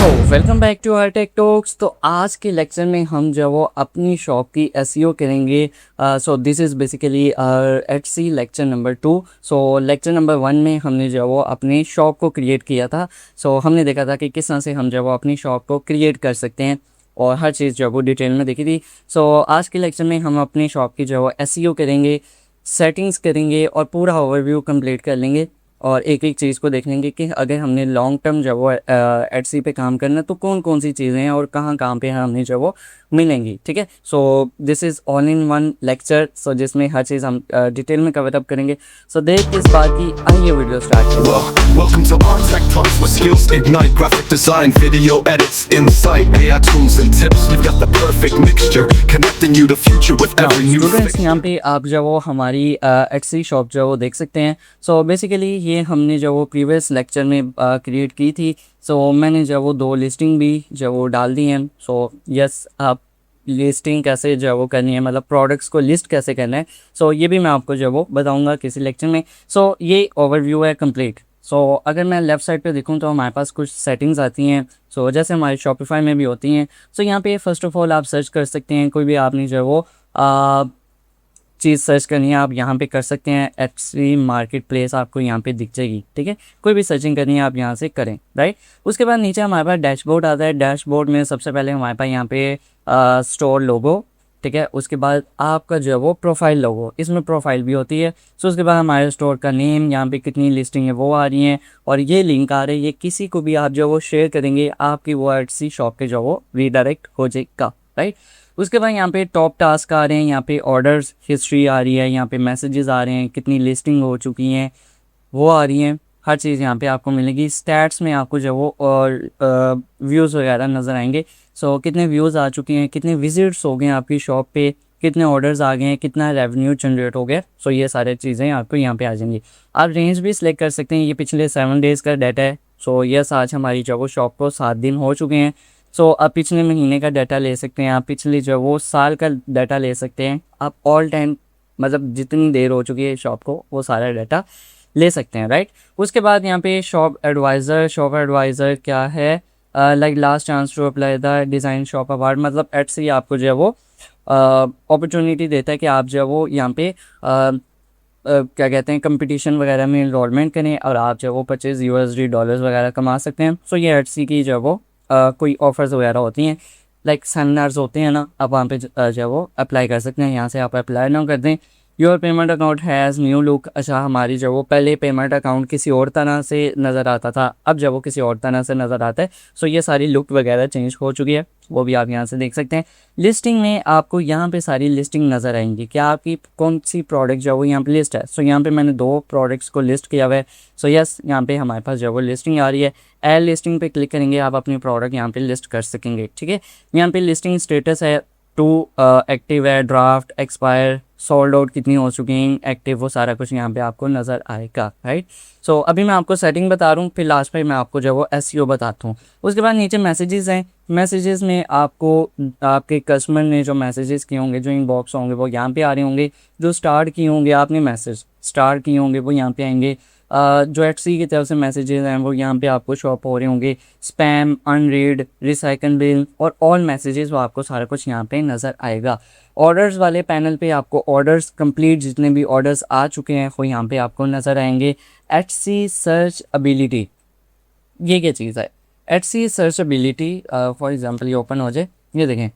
Welcome back to our tech talks. तो आज के लेक्चर में हम जो वो अपनी शॉप की एसईओ करेंगे। सो this is basically Etsy lecture number 2। So lecture number 1 में हमने जो वो अपनी शॉप को क्रिएट किया था। सो हमने देखा था कि किस तरह से हम जो वो अपनी शॉप को क्रिएट कर सकते हैं और हर चीज़ जो वो डिटेल में देखी थी। सो आज के लेक्चर में हम अपनी शॉप की जो वो एसईओ करेंगे, सेटिंग्स करेंगे और पूरा ओवरव्यू कंप्लीट कर लेंगे और एक एक चीज़ को देख लेंगे कि अगर हमने लॉन्ग टर्म जो वो एटसी पे काम करना है तो कौन कौन सी चीज़ें हैं और कहाँ कहाँ पे हमें जो वो मिलेंगी। ठीक है, so this is all in one lecture, so जिसमें हर चीज़ हम डिटेल में कवर अप करेंगे। सो देख इस बात की आइए वीडियो स्टार्ट करें। Welcome to Art Tech Talks, where skills ignite graphic design, video edits, insight, AI tools and tips. We've got the perfect mixture, connecting you to future with every new students यहाँ पे आप जो वो हमारी Etsy shop जो वो देख सकते हैं। सो बेसिकली ये हमने जो वो प्रीवियस लेक्चर में क्रिएट की थी। सो मैंने जो वो 2 लिस्टिंग भी जो वो डाल दी हैं। सो यस, आप लिस्टिंग कैसे जो वो करनी है, मतलब प्रोडक्ट्स को लिस्ट कैसे करना है, सो ये भी मैं आपको जो वो बताऊँगा किसी लेक्चर में। सो ये ओवरव्यू है कंप्लीट। सो अगर मैं लेफ़्ट साइड पे देखूँ तो हमारे पास कुछ सेटिंग्स आती हैं। सो जैसे हमारे शॉपिफाई में भी होती हैं। सो यहाँ पे फर्स्ट ऑफ ऑल आप सर्च कर सकते हैं, कोई भी आपने जो वो चीज़ सर्च करनी है आप यहाँ पे कर सकते हैं। एटसी मार्केट प्लेस आपको यहाँ पे दिख जाएगी। ठीक है, कोई भी सर्चिंग करनी है आप यहाँ से करें, राइट। उसके बाद नीचे हमारे पास डैशबोर्ड आता है। डैशबोर्ड में सबसे पहले हमारे पास यहाँ पे स्टोर लोगो, ठीक है। उसके बाद आपका जो है वो प्रोफाइल लोगो, इसमें प्रोफाइल भी होती है। सो उसके बाद हमारे स्टोर का नेम, यहाँ पे कितनी लिस्टिंग है वो आ रही हैं और ये लिंक आ रही है। किसी को भी आप जो वो शेयर करेंगे आपकी वो एटसी शॉप के जो वो रीडायरेक्ट हो जाएगा, राइट। उसके बाद यहाँ पे टॉप टास्क आ रहे हैं, यहाँ पे ऑर्डर्स हिस्ट्री आ रही है, यहाँ पे मैसेजेस आ रहे हैं, कितनी लिस्टिंग हो चुकी हैं वो आ रही हैं। हर चीज़ यहाँ पे आपको मिलेगी। स्टैट्स में आपको जो वो और व्यूज़ वगैरह नज़र आएंगे। सो कितने व्यूज़ आ चुके हैं, कितने विजिट्स हो गए हैं आपकी शॉप पे, कितने ऑर्डर्स आ गए हैं, कितना रेवेन्यू जनरेट हो गया। सो ये सारी चीज़ें आपको यहाँ पे आ जाएंगी। आप रेंज भी सिलेक्ट कर सकते हैं। ये पिछले 7 डेज़ का डाटा है। सो यस, आज हमारी जो वो शॉप को 7 दिन हो चुके हैं। सो आप पिछले महीने का डाटा ले सकते हैं, आप पिछले जो वो साल का डाटा ले सकते हैं, आप ऑल टाइम मतलब जितनी देर हो चुकी है शॉप को वो सारा डाटा ले सकते हैं, राइट। उसके बाद यहाँ पे शॉप एडवाइज़र क्या है, like last chance to apply the design shop award, मतलब एटसी आपको जो है वो अपॉर्चुनिटी देता है कि आप जो है वो यहाँ पे क्या कहते हैं कंपटीशन वगैरह में इनरोलमेंट करें और आप जो है वो $25 वगैरह कमा सकते हैं। सो ये एटसी की जो है वो कोई ऑफर्स वगैरह होती हैं, लाइक सेमिनार्स होते हैं ना, आप वहाँ पे जो है वो अप्लाई कर सकते हैं। यहाँ से आप अप्लाई ना कर दें। Your payment account has new look. अच्छा, हमारी जो वो पहले पेमेंट अकाउंट किसी और तरह से नज़र आता था, अब जब वो किसी और तरह से नज़र आता है। सो ये सारी लुक वगैरह चेंज हो चुकी है, वो भी आप यहाँ से देख सकते हैं। लिस्टिंग में आपको यहाँ पे सारी लिस्टिंग नज़र आएंगी कि आपकी कौन सी प्रोडक्ट जो वो यहाँ पे लिस्ट है। सो यहाँ पे मैंने 2 प्रोडक्ट्स को लिस्ट किया हुआ है। सो यस, यहाँ पे हमारे पास जो वो लिस्टिंग आ रही है। एड लिस्टिंग पे क्लिक करेंगे, आप अपनी प्रोडक्ट यहाँ पे लिस्ट कर सकेंगे। ठीक है, यहाँ पे लिस्टिंग स्टेटस है, 2 एक्टिव है, ड्राफ्ट, एक्सपायर, सोल्ड आउट कितनी हो चुकी हैं, एक्टिव, वो सारा कुछ यहाँ पे आपको नज़र आएगा, राइट। सो अभी मैं आपको सेटिंग बता रहा हूँ, फिर लास्ट पे मैं आपको जो वो एसईओ बताता हूँ। उसके बाद नीचे मैसेजेस हैं। मैसेजेस में आपको आपके कस्टमर ने जो मैसेजेस किए होंगे, जो इनबॉक्स होंगे वो यहाँ पे आ रहे होंगे। जो स्टार्ट किए होंगे, आपने मैसेज स्टार्ट किए होंगे वो यहाँ पे आएंगे। जो एटसी की तरफ से मैसेजेस हैं वो यहाँ पे आपको शॉप हो रहे होंगे। स्पैम, अनरीड, रिसाइकल बिल और ऑल मैसेजेस, वो आपको सारा कुछ यहाँ पे नज़र आएगा। ऑर्डर्स वाले पैनल पे आपको ऑर्डर्स कंप्लीट, जितने भी ऑर्डर्स आ चुके हैं वो यहाँ पे आपको नज़र आएंगे। एटसी सर्च एबिलिटी, ये क्या चीज़ है? Etsy search ability, for example ये ओपन हो जाए, ये देखें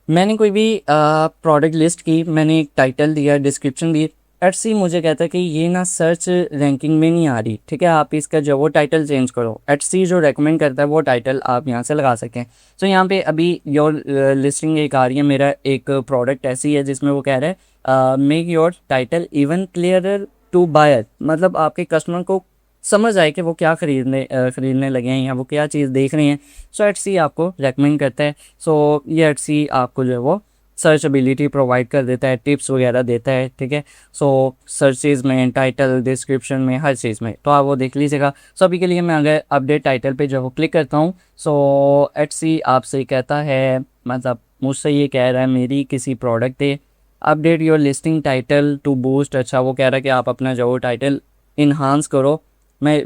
मैंने कोई भी प्रोडक्ट लिस्ट की, मैंने एक टाइटल दिया, डिस्क्रिप्शन दी, एटसी मुझे कहता है कि ये ना सर्च रैंकिंग में नहीं आ रही। ठीक है, आप इसका जो वो टाइटल चेंज करो। एटसी जो रेकमेंड करता है वो टाइटल आप यहाँ से लगा सकते हैं। सो यहाँ पे अभी योर लिस्टिंग एक आ रही है, मेरा एक प्रोडक्ट ऐसी है जिसमें वो कह रहा है make your title even clearer to buyer, मतलब आपके कस्टमर को समझ आए कि वो क्या खरीदने लगे हैं या वो क्या चीज़ देख रहे हैं। सो एटसी आपको रेकमेंड करता है। सो ये एटसी आपको जो है वो सर्च एबिलिटी प्रोवाइड कर देता है, टिप्स वगैरह देता है। ठीक है, सो सर्चेज में, टाइटल, डिस्क्रिप्शन में, हर चीज़ में, तो आप वो देख लीजिएगा। सो अभी के लिए मैं अगर अपडेट टाइटल पे जो वो क्लिक करता हूँ, सो एटसी आपसे कहता है, मतलब मुझसे ये कह रहा है मेरी किसी प्रोडक्ट पे update your listing title to boost. अच्छा, वो कह रहा है कि आप अपना जो वो टाइटल इन्हांस करो। मैं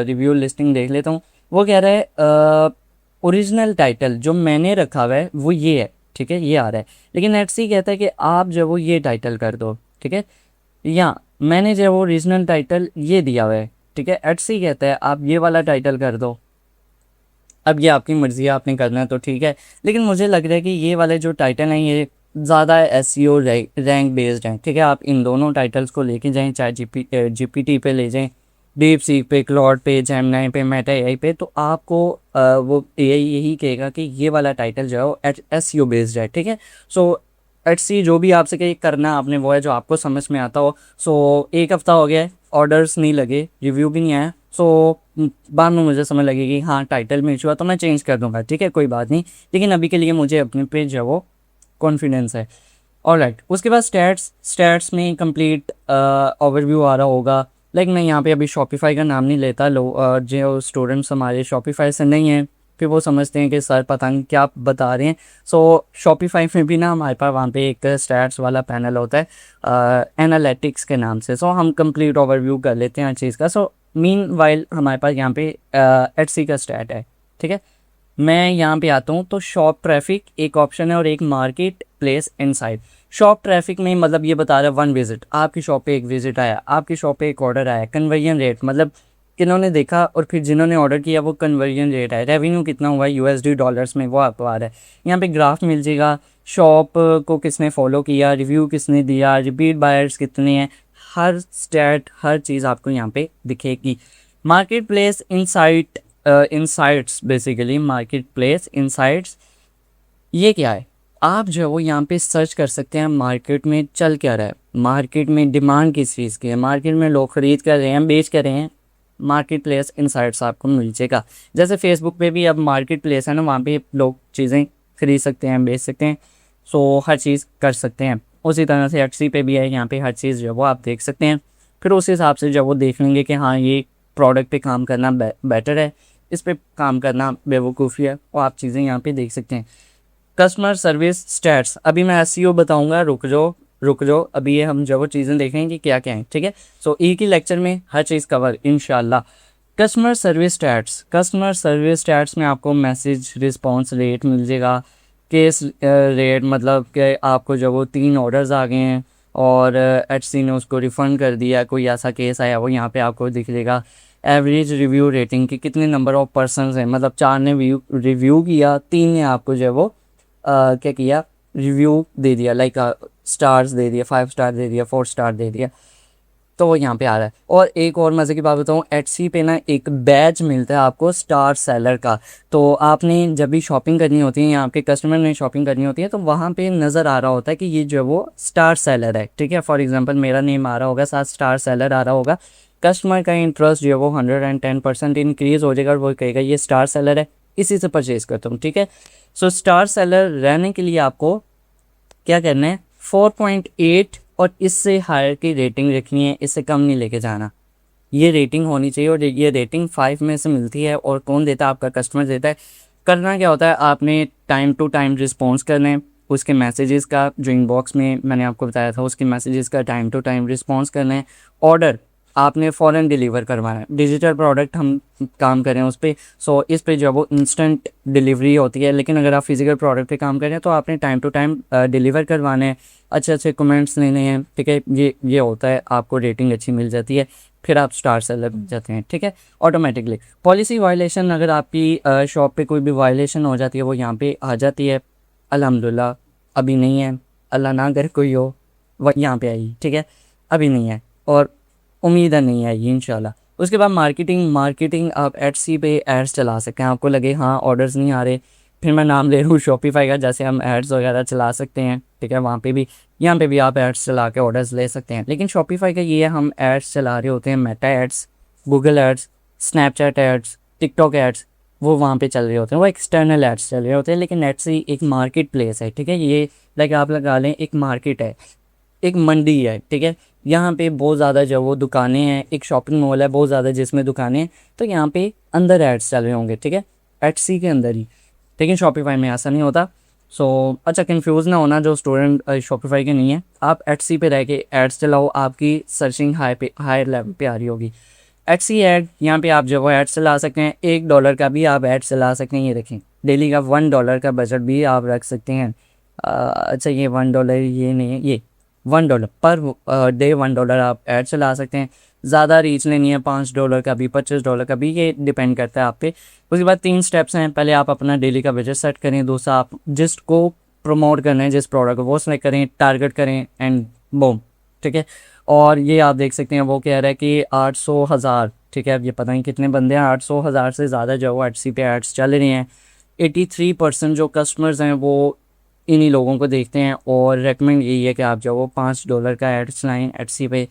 रिव्यू लिस्टिंग देख लेता हूँ। वो कह रहा है ओरिजिनल टाइटल जो मैंने रखा हुआ है वो ये है, ठीक है, ये आ रहा है। लेकिन एटसी कहता है कि आप जो वो ये टाइटल कर दो, ठीक है, या मैंने जो वो ओरिजिनल टाइटल ये दिया हुआ है, ठीक है, एटसी कहता है आप ये वाला टाइटल कर दो। अब ये आपकी मर्ज़ी है, आपने करना है तो ठीक है, लेकिन मुझे लग रहा है कि ये वाले जो टाइटल हैं ये ज़्यादा एसईओ रैंक बेस्ड हैं, ठीक है। आप इन दोनों टाइटल्स को लेके जाएं, चाहे जीपीटी पे ले जाएं, डीप सीक पे, क्लॉड पे, जेमिनी पे, मेटा एआई पे, तो आपको वो एआई यही कहेगा कि ये वाला टाइटल जो है वो एसईओ बेस्ड है, ठीक है। सो एटसी जो भी आपसे कहीं करना आपने वो है जो आपको समझ में आता हो। सो एक हफ़्ता हो गया है, ऑर्डर्स नहीं लगे, रिव्यू भी नहीं आया। सो बाद में मुझे समझ लगेगी हाँ टाइटल में इशू है तो मैं चेंज कर दूंगा, ठीक है, कोई बात नहीं। लेकिन अभी के लिए मुझे अपने पे जो है वो कॉन्फिडेंस है। ऑलराइट, उसके बाद स्टैट्स में कंप्लीट ओवरव्यू आ रहा होगा। लाइक मैं यहाँ पे अभी शॉपिफाई का नाम नहीं लेता, जो स्टूडेंट्स हमारे शॉपिफाई से नहीं हैं फिर वो समझते हैं कि सर पता नहीं क्या बता रहे हैं। सो शॉपिफाई में भी ना हमारे पास वहाँ पे एक स्टैट्स वाला पैनल होता है एनालिटिक्स के नाम से। सो हम कंप्लीट ओवरव्यू कर लेते हैं हर चीज़ का। सो मीन वाइल हमारे पास यहाँ पे एटसी का स्टैट है, ठीक है। मैं यहाँ पे आता हूँ तो शॉप ट्रैफिक एक ऑप्शन है और एक market place inside. Shop traffic में मतलब ये बता रहा है वन विजिट, आपकी शॉप पे एक विजिट आया, आपकी शॉप पे एक ऑर्डर आया। कन्वर्जन रेट मतलब किन्होंने देखा और फिर जिन्होंने ऑर्डर किया वो कन्वर्जन रेट है, रेवेन्यू कितना हुआ यूएसडी डॉलर्स में वो आपको आ रहा है। यहाँ पे ग्राफ मिल जाएगा, शॉप को किसने फॉलो किया, रिव्यू किसने दिया, रिपीट बायर्स कितने हैं, हर स्टैट हर चीज़ आपको यहाँ पे दिखेगी। Market place insight insights, basically market place insights ये क्या है? आप जो है वो यहाँ पे सर्च कर सकते हैं मार्केट में चल क्या रहा है, मार्केट में डिमांड किस चीज़ की है, मार्केट में लोग ख़रीद कर रहे हैं, बेच कर रहे हैं। मार्केट प्लेस इनसाइट्स आपको मिल जाएगा। जैसे फेसबुक पे भी अब मार्केट प्लेस है ना, वहाँ पे लोग चीज़ें खरीद सकते हैं, बेच सकते हैं, सो हर चीज़ कर सकते हैं। उसी तरह से एटसी पे भी है, यहाँ पे हर चीज़ जो है वो आप देख सकते हैं। फिर उस हिसाब से जब वो देख लेंगे कि हाँ ये प्रोडक्ट पे काम करना बेटर है, इस पे काम करना बेवकूफ़ी है, और आप चीज़ें यहाँ पे देख सकते हैं। कस्टमर सर्विस स्टैट्स, अभी मैं एसईओ बताऊंगा, रुक जाओ, अभी ये हम जब वो चीज़ें देखेंगे कि क्या क्या है, ठीक है। सो एक ही लेक्चर में हर चीज़ कवर इंशाल्लाह। कस्टमर सर्विस स्टैट्स में आपको मैसेज रिस्पांस रेट मिल जाएगा, केस रेट मतलब कि आपको जब वो 3 ऑर्डर्स आ गए हैं और एचसी ने उसको रिफ़ंड कर दिया, कोई ऐसा केस आया वो यहाँ पे आपको दिख जाएगा। एवरेज रिव्यू रेटिंग की कितने नंबर ऑफ पर्सनस हैं, मतलब 4 ने रिव्यू किया, 3 ने आपको जो है वो क्या किया, रिव्यू दे दिया, लाइक स्टार्स दे दिया, 5 स्टार दे दिया, 4 स्टार दे दिया, तो वो यहाँ पे आ रहा है। और एक और मज़े की बात बताऊँ, एटसी पे ना एक बैच मिलता है आपको स्टार सेलर का। तो आपने जब भी शॉपिंग करनी होती है या आपके कस्टमर ने शॉपिंग करनी होती है तो वहाँ पे नज़र आ रहा होता है कि ये जो है वो स्टार सेलर है, ठीक है। फॉर एग्जांपल मेरा नेम आ रहा होगा, साथ स्टार सेलर आ रहा होगा, कस्टमर का इंटरेस्ट जो है वो 110% इंक्रीज़ हो जाएगा और वो कहेगा ये स्टार सेलर है, इसी से परचेज़ करता हूँ, ठीक है। सो स्टार सेलर रहने के लिए आपको क्या करना है, 4.8 और इससे हायर की रेटिंग रखनी है, इससे कम नहीं लेके जाना। ये रेटिंग होनी चाहिए और ये रेटिंग 5 में से मिलती है। और कौन देता है? आपका कस्टमर देता है। करना क्या होता है, आपने टाइम टू टाइम रिस्पॉन्स करना है, उसके मैसेजेस का जो इनबॉक्स में मैंने आपको बताया था उसके मैसेजेस का टाइम टू टाइम रिस्पॉन्स करना है। ऑर्डर आपने फ़ौरन डिलीवर करवाना है। डिजिटल प्रोडक्ट हम काम करें उस पर, सो इस पे जो वो इंस्टेंट डिलीवरी होती है, लेकिन अगर आप फिजिकल प्रोडक्ट पे काम करें तो आपने टाइम टू टाइम डिलीवर करवाने हैं, अच्छे अच्छे कमेंट्स लेने हैं, ठीक है। ये होता है, आपको रेटिंग अच्छी मिल जाती है, फिर आप स्टार सेलर बन जाते हैं, ठीक है, ऑटोमेटिकली। पॉलिसी वायलेशन, अगर आपकी शॉप पे कोई भी वायलेशन हो जाती है वो यहाँ पे आ जाती है। अल्हम्दुलिल्लाह अभी नहीं है, अल्लाह ना करे कोई हो, वह यहाँ पे आई, ठीक है, अभी नहीं है और उम्मीद है नहीं आएगी इंशाल्लाह। उसके बाद मार्केटिंग आप एटसी पे एड्स चला सकते हैं। आपको लगे हाँ ऑर्डर्स नहीं आ रहे, फिर मैं नाम ले रहा हूँ शॉपिफाई का, जैसे हम एड्स वगैरह चला सकते हैं, ठीक है, वहाँ पे भी, यहाँ पे भी आप एड्स चला के ऑर्डर्स ले सकते हैं। लेकिन शॉपिफाई का ये है, हम एड्स चला रहे होते हैं, Meta ads, Google ads, Snapchat ads, TikTok ads, वो वहाँ पे चल रहे होते हैं, वो एक्सटर्नल एड्स चल रहे होते हैं। लेकिन एटसी एक मार्केट प्लेस है, ठीक है, ये लाइक आप लगा लें एक मार्केट है, एक मंडी है, ठीक है। यहाँ पे बहुत ज़्यादा जो वो दुकानें हैं, एक शॉपिंग मॉल है बहुत ज़्यादा जिसमें दुकानें हैं, तो यहाँ पे अंदर एड्स चल रहे होंगे, ठीक है, एटसी के अंदर ही। लेकिन शॉपिफाई में ऐसा नहीं होता। सो अच्छा, कंफ्यूज ना होना जो स्टूडेंट शॉपिफाई के नहीं है, आप एटसी पे रह के एड्स चलाओ, आपकी सर्चिंग हाई लेवल पे आ रही होगी। एटसी ऐड, यहाँ पे आप जो है ऐड चला सकते हैं, $1 का भी आप ऐड चला सकते हैं। ये देखें, डेली का $1 का बजट भी आप रख सकते हैं। अच्छा ये $1 ये नहीं है, ये $1 पर डे $1 आप ऐड चला सकते हैं। ज़्यादा रीच लेनी है, $5 का भी, $25 का भी, ये डिपेंड करता है आप पे। उसके बाद 3 स्टेप्स हैं। पहले आप अपना डेली का बजट सेट करें, दूसरा आप जिसको प्रमोट करना है, जिस प्रोडक्ट को, वो सेलेक्ट करें, टारगेट करें एंड बूम, ठीक है। और ये आप देख सकते हैं वो कह रहा है कि 800,000, ठीक है। अब ये पता नहीं कितने बंदे हैं, 800,000 से ज़्यादा जो है एटसी पे एड्स चल रहे हैं। 83% जो कस्टमर्स हैं वो इन्हीं लोगों को देखते हैं, और रेकमेंड यही है कि आप जो वो $5 का एड चलाएँ एटसी पे,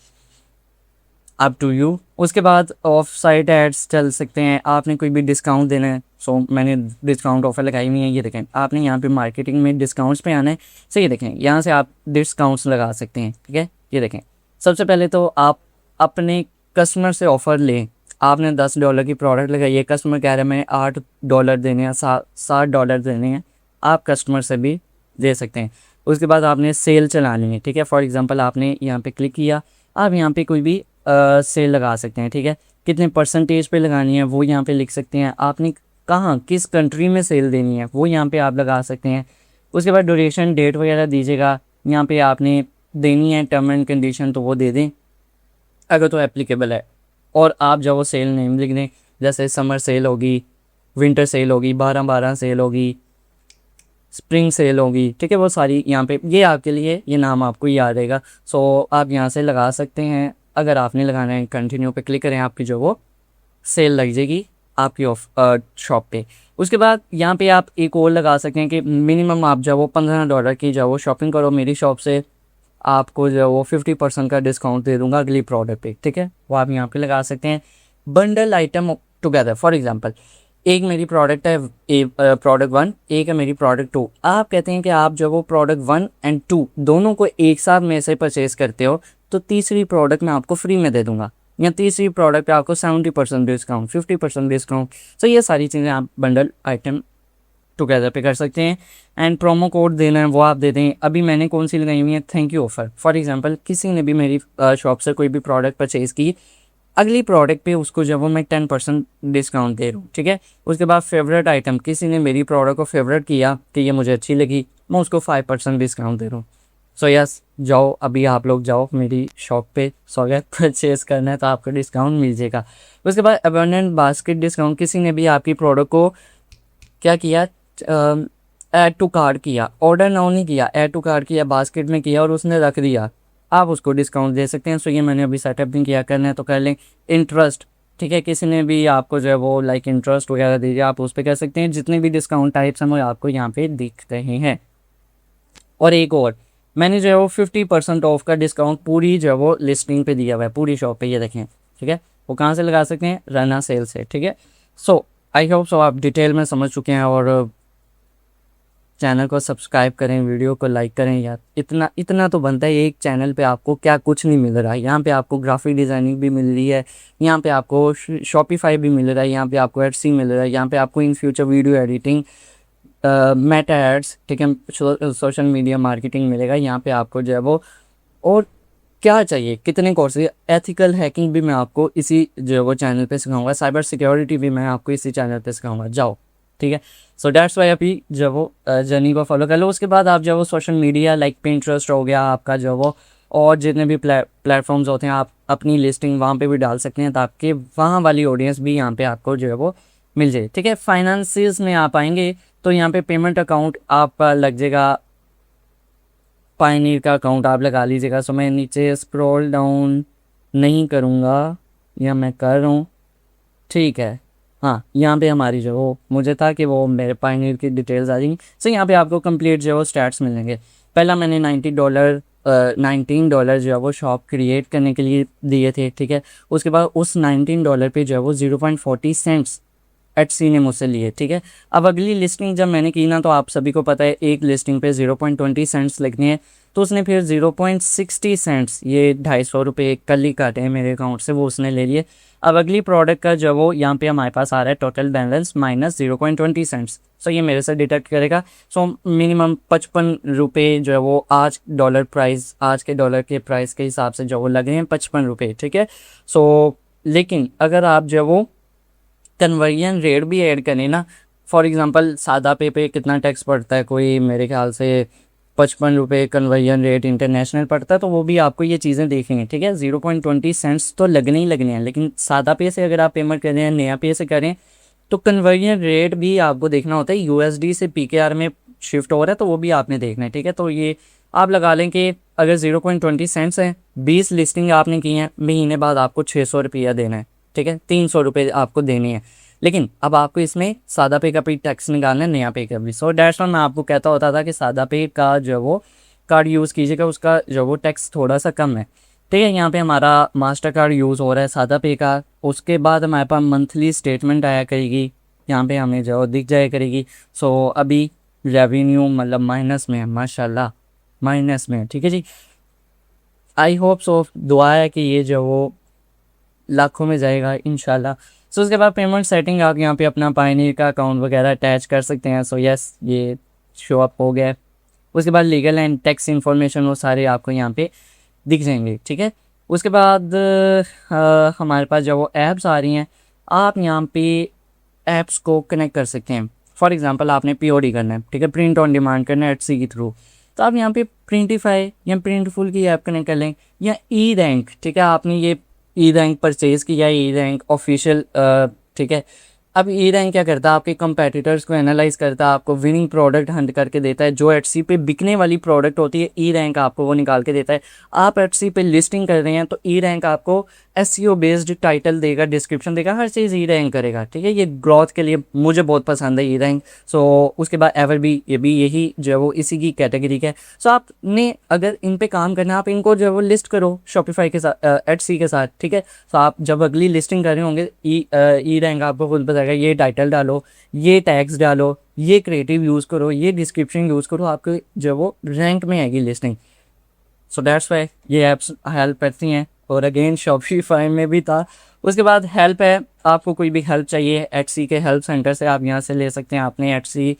अप टू यू। उसके बाद ऑफ साइट एड्स चल सकते हैं, आपने कोई भी डिस्काउंट देना है। सो मैंने डिस्काउंट ऑफर लगाई हुई है, ये देखें। आपने यहाँ पे मार्केटिंग में डिस्काउंट्स पे आना है, सो ये देखें यहाँ से आप डिस्काउंट्स लगा सकते हैं, ठीक है। ये देखें, सबसे पहले तो आप अपने कस्टमर से ऑफ़र लें। आपने $10 की प्रोडक्ट लगाई है, कस्टमर कह रहा है मैंने $8 देने हैं, $60 देने हैं, आप कस्टमर से भी दे सकते हैं। उसके बाद आपने सेल चलानी है, ठीक है। फॉर एग्जांपल आपने यहाँ पे क्लिक किया, आप यहाँ पे कोई भी सेल लगा सकते हैं, ठीक है। कितने परसेंटेज पे लगानी है वो यहाँ पे लिख सकते हैं। आपने कहाँ, किस कंट्री में सेल देनी है वो यहाँ पे आप लगा सकते हैं। उसके बाद ड्यूरेशन, डेट वगैरह दीजिएगा, यहाँ पे आपने देनी है। टर्म एंड कंडीशन तो वो दे दें अगर तो एप्लीकेबल है, और आप जब वो सेल नेम लिख दें, जैसे समर सेल होगी, विंटर सेल होगी, 12/12 सेल होगी, स्प्रिंग सेल होगी, ठीक है। वो सारी यहाँ पे, ये आपके लिए, ये नाम आपको याद रहेगा। सो आप यहाँ से लगा सकते हैं। अगर आपने लगाना है, कंटिन्यू पे क्लिक करें, आपकी जो वो सेल लग जाएगी आपकी शॉप पे। उसके बाद यहाँ पे आप एक और लगा सकते हैं कि मिनिमम आप जब वो $15 की जब वो शॉपिंग करो मेरी शॉप से, आपको जो वो 50% का डिस्काउंट दे दूंगा अगली प्रोडक्ट पे, ठीक है। वो आप यहाँ पे लगा सकते हैं। Bundle item together, for example एक मेरी प्रोडक्ट है, प्रोडक्ट 1, एक है मेरी प्रोडक्ट 2। आप कहते हैं कि आप जब वो प्रोडक्ट 1 एंड 2 दोनों को एक साथ में से परचेज़ करते हो, तो तीसरी प्रोडक्ट मैं आपको फ्री में दे दूंगा, या तीसरी प्रोडक्ट पे आपको 70% डिस्काउंट, 50% डिस्काउंट। सो ये सारी चीज़ें आप बंडल आइटम टुगेदर पे कर सकते हैं। एंड प्रोमो कोड देना है वो आप दे दें। अभी मैंने कौन सी लगाई हुई है, thank you offer. For example किसी ने भी मेरी शॉप से कोई भी प्रोडक्ट परचेज़ की, अगली प्रोडक्ट पे उसको जब वो मैं 10% डिस्काउंट दे रहा हूँ, ठीक है। उसके बाद फेवरेट आइटम, किसी ने मेरी प्रोडक्ट को फेवरेट किया कि ये मुझे अच्छी लगी, मैं उसको 5% डिस्काउंट दे रहा हूँ। सो यस, जाओ अभी आप लोग जाओ मेरी शॉप पे, सो अगर परचेज़ करना है तो आपको डिस्काउंट मिल जाएगा। उसके बाद अबंडेंट बास्केट डिस्काउंट, किसी ने भी आपकी प्रोडक्ट को क्या किया, ऐड टू कार्ट किया, ऑर्डर नाउ नहीं किया, ऐड टू कार्ट किया, बास्केट में किया और उसने रख दिया, आप उसको डिस्काउंट दे सकते हैं। सो ये मैंने अभी सेटअप नहीं किया, करना है तो कर लें। इंटरेस्ट, ठीक है, किसी ने भी आपको जो है वो लाइक इंटरेस्ट वगैरह दीजिए, आप उस पर कर सकते हैं। जितने भी डिस्काउंट टाइप्स हैं वो आपको यहाँ पे दिख रहे हैं। और एक और मैंने जो है वो 50% ऑफ का डिस्काउंट पूरी जो है वो लिस्टिंग पे दिया हुआ है, पूरी शॉप पे, ये देखें, ठीक है। वो कहाँ से लगा सकते हैं, रना सेल से, ठीक है। सो आई होप सो आप डिटेल में समझ चुके हैं, और चैनल को सब्सक्राइब करें, वीडियो को लाइक करें। यार इतना तो बनता है, एक चैनल पे आपको क्या कुछ नहीं मिल रहा है। यहाँ पे आपको ग्राफिक डिज़ाइनिंग भी मिल रही है, यहाँ पे आपको शॉपिफाई भी मिल रहा है, यहाँ पे आपको एडसी मिल रहा है, यहाँ पे आपको in future video editing, Meta ads, ठीक है, सोशल मीडिया मार्केटिंग मिलेगा यहाँ पे आपको जो है वो। और क्या चाहिए, कितने कोर्सेज, एथिकल हैकिंग भी मैं आपको इसी जो है वो चैनल पे सिखाऊंगा, साइबर सिक्योरिटी भी मैं आपको इसी चैनल पे सिखाऊंगा, जाओ, ठीक है। सो डैट्स वाई अभी जो वो जर्नी को फॉलो कर लो। उसके बाद आप जो वो सोशल मीडिया लाइक पिंटरेस्ट हो गया आपका जो वो, और जितने भी प्लेटफॉर्म्स होते हैं, आप अपनी लिस्टिंग वहाँ पे भी डाल सकते हैं, ताकि वहाँ वाली ऑडियंस भी यहाँ पे आपको जो है वो मिल जाए, ठीक है। फाइनेंसिस में आप आएंगे तो यहाँ पे पेमेंट अकाउंट आपका लग जाएगा, पायनीर का अकाउंट आप लगा लीजिएगा। सो मैं नीचे स्क्रॉल डाउन नहीं करूँगा, या मैं कर रहा हूँ, ठीक है। हाँ, यहाँ पे हमारी जो वो, मुझे था कि वो मेरे पायनीर की डिटेल्स आ जाएंगी। सो यहाँ पे आपको कंप्लीट जो है वो स्टैट्स मिलेंगे। पहला मैंने $19 जो है वो शॉप क्रिएट करने के लिए दिए थे, ठीक है। उसके बाद उस $19 पे जो है वो 0.40 सेंट्स एटसी ने मुझसे लिए, ठीक है। अब अगली लिस्टिंग जब मैंने की ना, तो आप सभी को पता है एक लिस्टिंग पे 0.20 सेंट्स लगने हैं, तो उसने फिर 0.60 सेंट्स, ये ₹250 कल ही काटे हैं मेरे अकाउंट से, वो उसने ले लिए। अब अगली प्रोडक्ट का जो वो यहाँ पे हमारे पास आ रहा है टोटल बैलेंस माइनस 0.20 सेंट्स। सो ये मेरे से डिटेक्ट करेगा। सो मिनिमम ₹55 जो है वो आज डॉलर प्राइस, आज के डॉलर के प्राइस के हिसाब से जो वो लगे हैं ₹55, ठीक है। सो लेकिन अगर आप जो वो कन्वर्जन रेट भी ऐड करें ना, फॉर एग्जांपल सादा पे कितना टैक्स पड़ता है, कोई मेरे ख्याल से 55 रुपये कन्वर्जन रेट इंटरनेशनल पड़ता है, तो वो भी आपको ये चीज़ें देखेंगे, ठीक है। 0.20 सेंट्स तो लगने ही लगने हैं, लेकिन सादा पे से अगर आप पेमेंट करें या नया पे से करें तो कन्वर्जन रेट भी आपको देखना होता है। यूएसडी से पीकेआर में शिफ्ट हो रहा है तो वो भी आपने देखना है, ठीक है। तो ये आप लगा लें कि अगर 0.20 सेंट्स है, 20 लिस्टिंग आपने की हैं, महीने बाद आपको 600 रुपया देना है, ठीक है। 300 रुपये आपको देने हैं, लेकिन अब आपको इसमें सादा पे का भी टैक्स निकालना है, नया पे का भी। सो डैट्स व्हाई मैं आपको कहता होता था कि सादा पे का जो वो कार्ड यूज़ कीजिएगा, उसका जो वो टैक्स थोड़ा सा कम है, ठीक है। यहाँ पे हमारा मास्टर कार्ड यूज़ हो रहा है सादा पे का। उसके बाद हमारे पास मंथली स्टेटमेंट आया करेगी, यहाँ पे हमें जो दिख जाया करेगी। सो अभी रेवेन्यू मतलब माइनस में है, माशाल्लाह माइनस में है, ठीक है जी। आई होप सो, दुआ है कि ये जो वो लाखों में जाएगा इंशाल्लाह। सो उसके बाद पेमेंट सेटिंग, आप यहाँ पे अपना पायनियर का अकाउंट वगैरह अटैच कर सकते हैं। सो यस, ये शो अप हो गया है। उसके बाद लीगल एंड टैक्स इंफॉर्मेशन वो सारे आपको यहाँ पे दिख जाएंगे, ठीक है। उसके बाद हमारे पास जो वो ऐप्स आ रही हैं, आप यहाँ पे ऐप्स को कनेक्ट कर सकते हैं। फॉर एग्जांपल आपने पीओडी करना है, ठीक है, प्रिंट ऑन डिमांड करना है एटसी के थ्रू, तो आप यहाँ पे प्रिंटिफाई या प्रिंटफुल की ऐप कनेक्ट कर लें, या ई रैंक, ठीक है। आपने ये ई रैंक परचेज़ किया, ई रैंक ऑफिशियल, ठीक है। अब ई रैंक क्या करता है, आपके कंपेटिटर्स को एनालाइज करता है, आपको विनिंग प्रोडक्ट हंट करके देता है, जो एटसी पे बिकने वाली प्रोडक्ट होती है, ई रैंक आपको वो निकाल के देता है। आप एटसी पे लिस्टिंग कर रहे हैं तो ई रैंक आपको एसईओ बेस्ड टाइटल देगा, डिस्क्रिप्शन देगा, हर चीज़ ई रैंक करेगा, ठीक है। ये ग्रोथ के लिए मुझे बहुत पसंद है ई रैंक। सो उसके बाद एवर भी, ये भी यही जो है वो इसी की कैटेगरी का है। सो आपने अगर इन पे काम करना है, आप इनको जो है वो लिस्ट करो शॉपिफाई के साथ, एटसी के साथ, ठीक है। सो आप जब अगली लिस्टिंग कर रहे होंगे, ई रैंक आपको खुद बताएगा, ये टाइटल डालो, ये टैग्स डालो, ये क्रिएटिव यूज़ करो, ये डिस्क्रिप्शन यूज़ करो, आपको जो है वो रैंक में आएगी लिस्टिंग। सो दैट्स वाई ये ऐप्स हेल्प करती हैं। और अगेन शॉपिफाई में भी था। उसके बाद हेल्प है, आपको कोई भी हेल्प चाहिए एटसी के हेल्प सेंटर से आप यहाँ से ले सकते हैं। आपने एटसी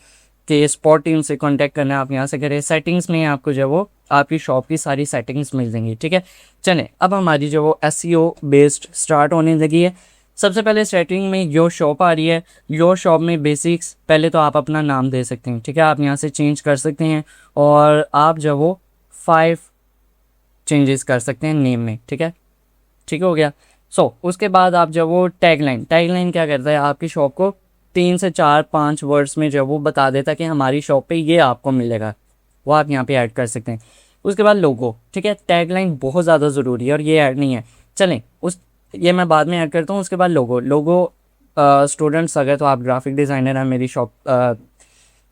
के सपोर्ट टीम से कांटेक्ट करना है, आप यहाँ से करें। सेटिंग्स में आपको जो वो आपकी शॉप की सारी सेटिंग्स मिल जाएंगी, ठीक है। चलें, अब हमारी जो वो एसईओ बेस्ड स्टार्ट होने लगी है। सबसे पहले सेटिंग में योर शॉप आ रही है। योर शॉप में बेसिक्स, पहले तो आप अपना नाम दे सकते हैं, ठीक है। आप यहाँ से चेंज कर सकते हैं और आप जो वो 5 चेंजेस कर सकते हैं नेम में, ठीक है, ठीक हो गया। सो उसके बाद आप जब वो टैगलाइन क्या करता है, आपकी शॉप को 3 से 4-5 वर्ड्स में जब वो बता देता है कि हमारी शॉप पे ये आपको मिलेगा, वो आप यहाँ पे ऐड कर सकते हैं। उसके बाद लोगो, ठीक है। टैगलाइन बहुत ज़्यादा ज़रूरी है और ये ऐड नहीं है, चलें ये मैं बाद में ऐड करता हूँ। उसके बाद लोगो स्टूडेंट्स अगर तो आप ग्राफिक डिज़ाइनर हैं, मेरी शॉप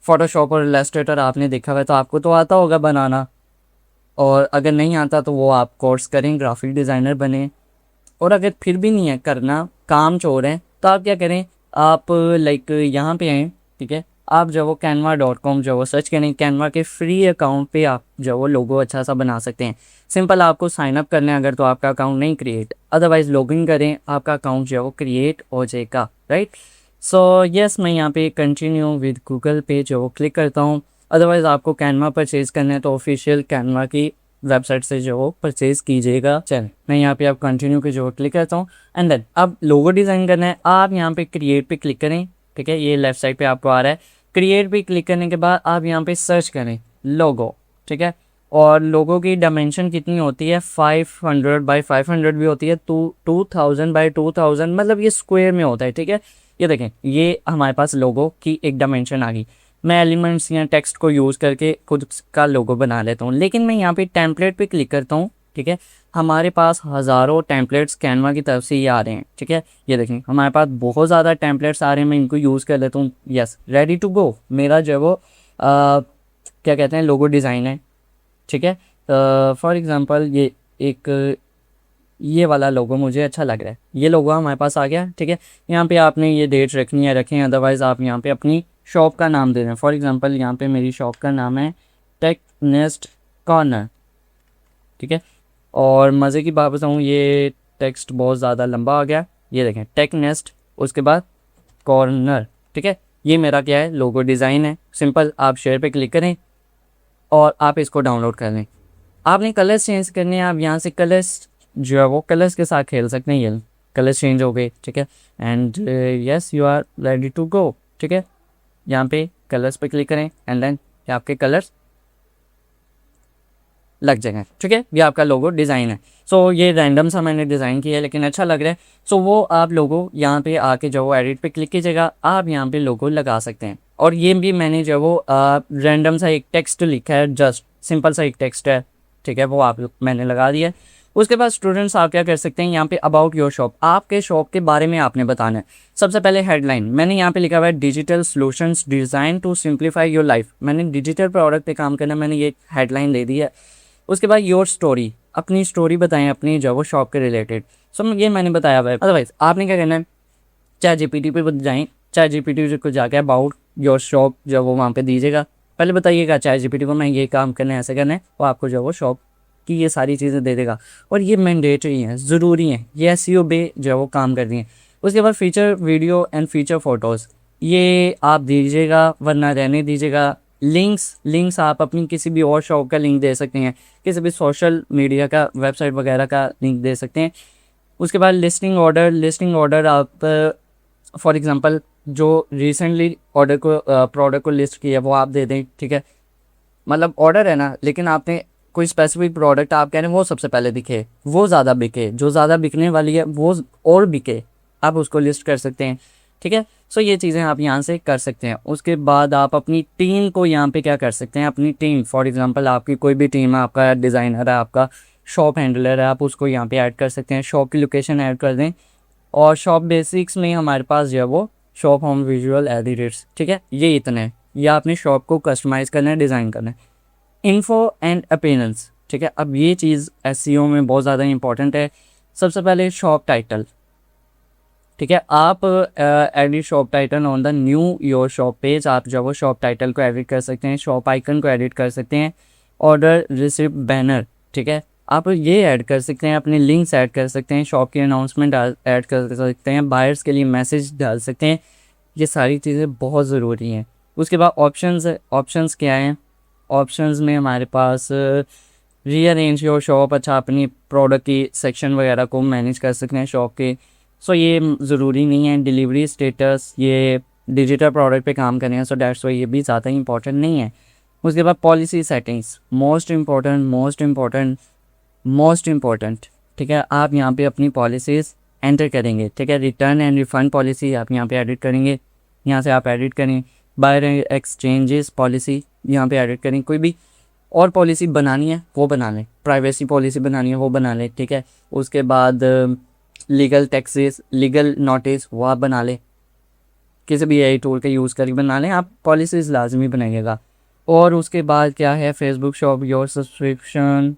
फोटोशॉप और इलस्ट्रेटर आपने देखा हुआ है तो आपको तो आता होगा बनाना, और अगर नहीं आता तो वो आप कोर्स करें, ग्राफिक डिज़ाइनर बने। और अगर फिर भी नहीं है करना, काम चोर है, तो आप क्या करें, आप लाइक यहाँ पे आएँ, ठीक है। आप जो वो canva.com जो वो सर्च करें, कैनवा के फ्री अकाउंट पे आप जो वो लोगो अच्छा सा बना सकते हैं। सिंपल आपको साइन अप करना है अगर, तो आपका अकाउंट नहीं क्रिएट, अदरवाइज़ लॉगिन करें, आपका अकाउंट जो है वो क्रिएट हो जाएगा, राइट। सो यस, मैं यहाँ पे कंटिन्यू विद गूगल पे जो वो क्लिक करता हूँ। अदरवाइज़ आपको कैनवा परचेज़ करना है तो ऑफिशियल कैनवा की वेबसाइट से जो वो परचेज़ कीजिएगा। चल, मैं यहाँ पे आप कंटिन्यू के जो क्लिक करता हूँ। एंड देन अब लोगो डिज़ाइन करना है, आप यहाँ पे क्रिएट पे क्लिक करें, ठीक है। ये लेफ्ट साइड पे आपको आ रहा है। क्रिएट पे क्लिक करने के बाद आप यहाँ पे सर्च करें लोगो, ठीक है। और लोगों की डायमेंशन कितनी होती है, 500 बाई 500 भी होती है, 2000 बाई 2000, मतलब ये स्क्वायर में होता है, ठीक है। ये देखें, ये हमारे पास लोगो की एक डायमेंशन आ गई। मैं एलिमेंट्स या टेक्स्ट को यूज़ करके खुद का लोगो बना लेता हूँ, लेकिन मैं यहाँ पे टेम्पलेट पे क्लिक करता हूँ, ठीक है। हमारे पास हज़ारों टेम्पलेट्स कैनवा की तरफ से ये आ रहे हैं, ठीक है। ये देखें, हमारे पास बहुत ज़्यादा टेम्पलेट्स आ रहे हैं, मैं इनको यूज़ कर लेता हूँ। यस, रेडी टू गो, मेरा जो है वो क्या कहते हैं, लोगो डिज़ाइन है, ठीक है। फॉर एग्ज़ाम्पल ये वाला लोगो मुझे अच्छा लग रहा है, ये लोगो हमारे पास आ गया, ठीक है। यहाँ पे आपने ये डेट रखनी है, रखें, अदरवाइज़ आप यहाँ पे अपनी शॉप का नाम दे दें। फॉर एग्ज़ाम्पल यहाँ पे मेरी शॉप का नाम है टेक नेस्ट कॉर्नर, ठीक है। और मज़े की बात बताऊँ, ये टेक्स्ट बहुत ज़्यादा लंबा आ गया, ये देखें, टेक नेस्ट उसके बाद कॉर्नर, ठीक है। ये मेरा क्या है, लोगो डिज़ाइन है। सिंपल आप शेयर पे क्लिक करें और आप इसको डाउनलोड कर लें। आपने कलर्स चेंज करने हैं, आप यहाँ से कलर्स जो है वो कलर्स के साथ खेल सकते हैं। ये कलर चेंज हो गए, ठीक है। And yes you are ready to go, ठीक है। यहाँ पे कलर्स पे क्लिक करें एंड देन आपके कलर्स लग जाएंगे, ठीक है। ये आपका लोगो डिज़ाइन है। सो ये रैंडम सा मैंने डिज़ाइन किया है लेकिन अच्छा लग रहा है। सो वो आप लोगो यहाँ पे आके जो वो एडिट पे क्लिक कीजिएगा, आप यहाँ पे लोगो लगा सकते हैं। और ये भी मैंने जो वो रैंडम सा एक टेक्स्ट लिखा है, जस्ट सिंपल सा एक टेक्स्ट है, ठीक है, वो आप मैंने लगा दिया है। उसके बाद स्टूडेंट्स आप क्या कर सकते हैं, यहाँ पे अबाउट योर शॉप, आपके शॉप के बारे में आपने बताना है। सबसे पहले हेडलाइन मैंने यहाँ पे लिखा हुआ है digital solutions design to simplify your life. मैंने डिजिटल प्रोडक्ट पे काम करना, मैंने ये हेडलाइन दे दी है। उसके बाद योर स्टोरी, अपनी स्टोरी बताएं अपनी जो वो शॉप के रिलेटेड। सो ये मैंने बताया हुआ है। अदरवाइज आपने क्या करना है, चाहे जीपीटी पे जाएँ, चाहे जीपीटी को जाके अबाउट योर शॉप जो वो वहाँ पे दीजिएगा, पहले बताइएगा चाहे जीपीटी को मैं ये काम करना है, ऐसे करना है, वो आपको जो वो शॉप कि ये सारी चीज़ें दे देगा। और ये मैंडेटरी हैं, ज़रूरी हैं, ये एसईओ पे जो है वो काम कर रही हैं। उसके बाद feature video and feature photos ये आप दीजिएगा, वरना रहने दीजिएगा। लिंक्स आप अपनी किसी भी और शॉप का लिंक दे सकते हैं, किसी भी सोशल मीडिया का वेबसाइट वगैरह का लिंक दे सकते हैं। उसके बाद लिस्टिंग ऑर्डर आप फॉर एग्ज़ाम्पल जो रिसेंटली ऑर्डर को प्रोडक्ट को लिस्ट किया वो आप दे दें, ठीक है। मतलब ऑर्डर है ना, लेकिन आपने कोई स्पेसिफिक प्रोडक्ट आप कह रहे हैं वो सबसे पहले दिखे, वो ज़्यादा बिके, जो ज़्यादा बिकने वाली है वो और बिके, आप उसको लिस्ट कर सकते हैं, ठीक है। सो ये चीज़ें आप यहाँ से कर सकते हैं। उसके बाद आप अपनी टीम को यहाँ पे क्या कर सकते हैं, अपनी टीम फॉर एग्जांपल आपकी कोई भी टीम है, आपका डिज़ाइनर है, आपका शॉप हैंडलर है, आप उसको यहाँ पे ऐड कर सकते हैं। शॉप की लोकेशन ऐड कर दें। और शॉप बेसिक्स में हमारे पास जो है वो शॉप होम विजुअल एडिटर्स, ठीक है, ये इतने हैं। या अपनी शॉप को कस्टमाइज़ करना है, डिज़ाइन करना है। इन्फो एंड अपीयरेंस, ठीक है। अब ये चीज़ एसईओ में बहुत ज़्यादा इंपॉर्टेंट है। सबसे पहले शॉप टाइटल, ठीक है, आप edit shop title on the new your shop page, आप जो वो शॉप टाइटल को एडिट कर सकते हैं, शॉप आइकन को एडिट कर सकते हैं। ऑर्डर रिसिप्ट बैनर, ठीक है, आप ये ऐड कर सकते हैं, अपने लिंक्स ऐड कर सकते हैं, शॉप की अनाउंसमेंट ऐड कर सकते हैं, बायर्स के लिए मैसेज डाल सकते हैं। ये सारी चीज़ें बहुत ज़रूरी हैं। उसके बाद ऑप्शंस क्या हैं, ऑप्शंस में हमारे पास रीअरेंज योर शॉप, अच्छा अपनी प्रोडक्ट की सेक्शन वगैरह को मैनेज कर सकते हैं शॉप के। सो ये ज़रूरी नहीं है। डिलीवरी स्टेटस, ये डिजिटल प्रोडक्ट पे काम करें, सो डैट्स वाई ये भी ज़्यादा इंपॉर्टेंट नहीं है। उसके बाद पॉलिसी सेटिंग्स, मोस्ट इम्पॉर्टेंट, ठीक है, आप यहाँ पे अपनी पॉलिसीज़ एंटर करेंगे, ठीक है। रिटर्न एंड रिफ़ंड पॉलिसी आप यहाँ पे एडिट करेंगे, यहाँ से आप एडिट करें। बायर एक्सचेंजेस पॉलिसी यहाँ पे एडिट करें। कोई भी और पॉलिसी बनानी है वो बना लें, प्राइवेसी पॉलिसी बनानी है वो बना लें, ठीक है। उसके बाद लीगल टैक्सेस, लीगल नोटिस वो आप बना लें, किसी भी एआई टूल का यूज़ करके बना लें, आप पॉलिसीज़ लाजमी बनाइएगा। और उसके बाद क्या है, Facebook shop your subscription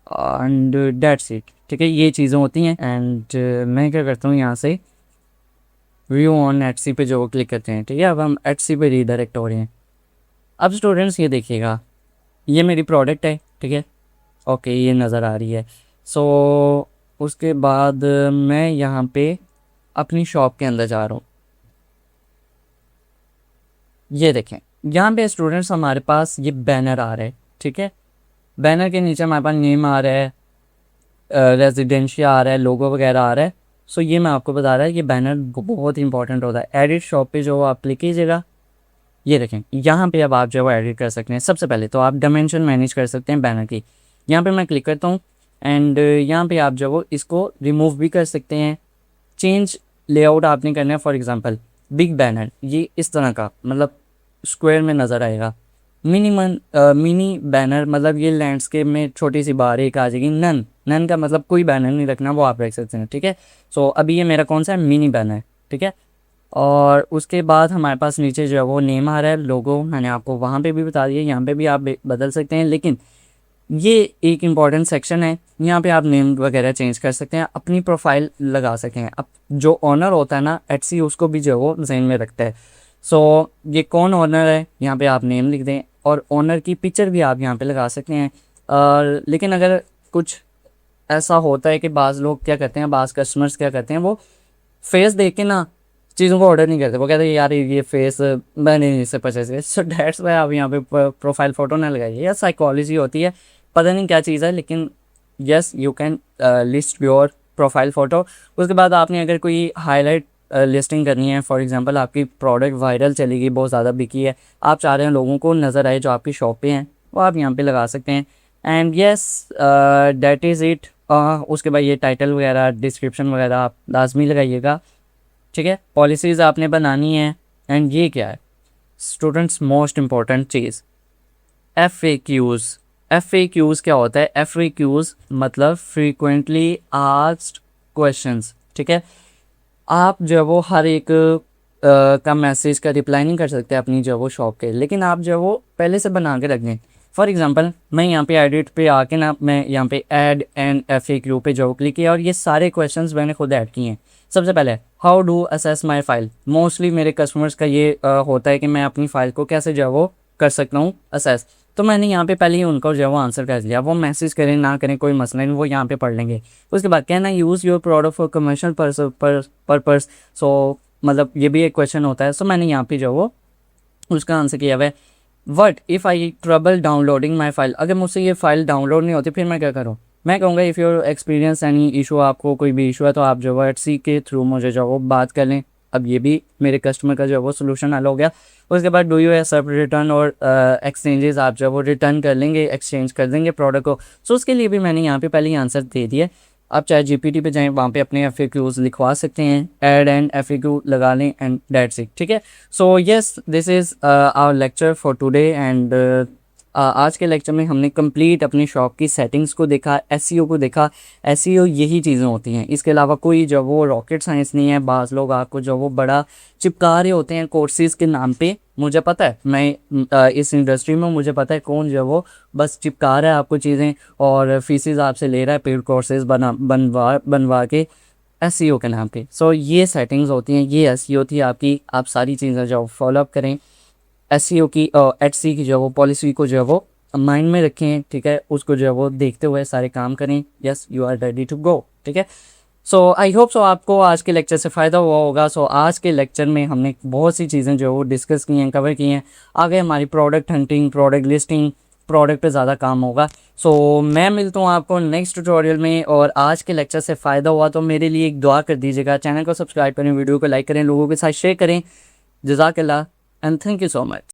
and that's it, ठीक है, ये चीज़ें होती हैं। एंड मैं क्या करता हूँ, यहाँ से व्यू ऑन एटसी पे जो क्लिक करते हैं, ठीक है। अब हम एटसी पे रीडायरेक्ट हो रहे हैं। अब स्टूडेंट्स ये देखिएगा, ये मेरी प्रोडक्ट है, ठीक है, ओके, ये नज़र आ रही है। सो उसके बाद मैं यहाँ पे अपनी शॉप के अंदर जा रहा हूँ। ये देखें, यहाँ पे स्टूडेंट्स हमारे पास ये बैनर आ रहा है, ठीक है। बैनर के नीचे हमारे पास नेम आ रहा है, रेजिडेंशिया आ रहा है, लोगो वगैरह आ रहा है। सो ये मैं आपको बता रहा है, ये बैनर बहुत इंपॉर्टेंट होता है। एडिट शॉप पे जो आप क्लिक कीजिएगा, ये देखें, यहाँ पे अब आप जो है एडिट कर सकते हैं। सबसे पहले तो आप डायमेंशन मैनेज कर सकते हैं बैनर की। यहाँ पे मैं क्लिक करता हूँ एंड यहाँ पे आप जो वो इसको रिमूव भी कर सकते हैं। चेंज लेआउट आपने करना है, फॉर एग्जांपल बिग बैनर ये इस तरह का, मतलब स्क्वायर में नज़र आएगा। मिनी बैनर मतलब ये लैंडस्केप में छोटी सी बार एक आ जाएगी। नन का मतलब कोई बैनर नहीं रखना, वो आप रख सकते हैं, ठीक है। सो अभी ये मेरा कौन सा है, मिनी बैनर, ठीक है। और उसके बाद हमारे पास नीचे जो है वो नेम आ रहा है, लोगो मैंने आपको वहाँ पे भी बता दिया, यहाँ पे भी आप बदल सकते हैं। लेकिन ये एक इम्पॉर्टेंट सेक्शन है, यहाँ पे आप नेम वगैरह चेंज कर सकते हैं, अपनी प्रोफाइल लगा सकते हैं। अब जो ऑनर होता है ना एटसी, उसको भी जो है वो जहन में रखता है। सो ये कौन ऑनर है, यहाँ पे आप नेम लिख दें और ऑनर की पिक्चर भी आप यहाँ पे लगा सकते हैं। लेकिन अगर कुछ ऐसा होता है कि बाज़ लोग क्या करते हैं, बाज़ कस्टमर्स क्या करते हैं, वो फेस देख के ना चीज़ों को ऑर्डर नहीं करते। वो कहते हैं यार ये फेस मैंने इससे परचेज किया। सो डैट्स वाई आप यहाँ पे प्रोफाइल फ़ोटो ना लगाइए। या साइकोलॉजी होती है, पता नहीं क्या चीज़ है, लेकिन yes you can list your profile photo. उसके बाद आपने अगर कोई हाईलाइट लिस्टिंग करनी है, फॉर एग्जांपल आपकी प्रोडक्ट वायरल चलेगी, बहुत ज़्यादा बिकी है, आप चाह रहे हैं लोगों को नज़र आए जो आपकी शॉप पे हैं, वो आप यहाँ पे लगा सकते हैं। And yes that is it. उसके बाद ये टाइटल वगैरह, डिस्क्रिप्शन वगैरह आप लाजमी लगाइएगा, ठीक है। पॉलिसीज़ आपने बनानी है। एंड ये क्या है स्टूडेंट्स, मोस्ट इम्पॉर्टेंट चीज़, FAQs। FAQs क्या होता है? FAQs मतलब फ्रीक्वेंटली आस्क्ड क्वेश्चंस, ठीक है। आप जो है वो हर एक का मैसेज का रिप्लाई नहीं कर सकते अपनी जो है वो शॉप के, लेकिन आप जो है वो पहले से बना के रख दें। फॉर एग्जांपल मैं यहाँ पे एडिट पे आके ना, मैं यहाँ पे ऐड एंड FAQ पे जो क्लिक किया और ये सारे क्वेश्चंस मैंने खुद ऐड किए हैं। सबसे पहले how do assess my file. Mostly मेरे कस्टमर्स का ये होता है कि मैं अपनी फ़ाइल को कैसे जो है वो कर सकता हूँ असेस। तो मैंने यहाँ पे पहले ही उनको जो है वो आंसर कर दिया। वो मैसेज करें ना करें कोई मसला नहीं, वो यहाँ पे पढ़ लेंगे। उसके बाद can I use your product for commercial purpose. So मतलब ये भी एक क्वेश्चन होता है। सो मैंने यहाँ पे जो वो उसका आंसर किया हुआ है। What if I trouble downloading my file. अगर मुझसे ये फ़ाइल डाउनलोड नहीं होती फिर मैं क्या करूँ? मैं कहूँगा if your experience any issue, आपको कोई भी इशू है तो आप जो है एटसी के थ्रू मुझे जो वो बात कर लें। अब ये भी मेरे कस्टमर का जो है वो सोल्यूशन हल हो गया। उसके बाद डू यू एक्सेप्ट रिटर्न और एक्सचेंजेस, आप जो है वो रिटर्न कर लेंगे, एक्सचेंज कर देंगे प्रोडक्ट को। सो उसके लिए भी मैंने यहाँ पे पहले ही आंसर दे दिया। आप चाहे GPT पे जाएं, वहाँ पे अपने FAQs लिखवा सकते हैं, ऐड एंड FAQ लगा लें एंड दैट्स इट, ठीक है। So yes this is our lecture for today. And आज के लेक्चर में हमने कंप्लीट अपनी शॉप की सेटिंग्स को देखा, SEO को देखा। SEO यही चीज़ें होती हैं, इसके अलावा कोई जो वो रॉकेट साइंस नहीं है। बाज़ लोग आपको जो वो बड़ा चिपका रहे होते हैं कोर्सेज़ के नाम पे। मुझे पता है, मैं इस इंडस्ट्री में, मुझे पता है कौन जो वो बस चिपका रहा है आपको चीज़ें और फीसेस आपसे ले रहा है पेड कोर्सेज बनवा के SEO के नाम पे। सो ये सेटिंग्स होती हैं, ये SEO थी आपकी। आप सारी चीज़ें जो फॉलो अप करें, SEO की HC की जो वो पॉलिसी को जो है वो माइंड में रखें, ठीक है। उसको जो है वो देखते हुए सारे काम करें। Yes you are ready to go, ठीक है। सो आई होप सो आपको आज के लेक्चर से फ़ायदा हुआ होगा। सो आज के लेक्चर में हमने बहुत सी चीज़ें जो है वो डिस्कस की हैं, कवर की हैं। आगे हमारी product hunting, product listing, product पे ज़्यादा काम होगा। सो मैं मिलता हूँ आपको नेक्स्ट ट्यूटोरियल में। और आज के लेक्चर से फ़ायदा हुआ तो मेरे लिए एक दुआ कर दीजिएगा। चैनल को सब्सक्राइब करें, वीडियो को लाइक करें, लोगों के साथ शेयर करें। जज़ाकल्लाह and thank you so much.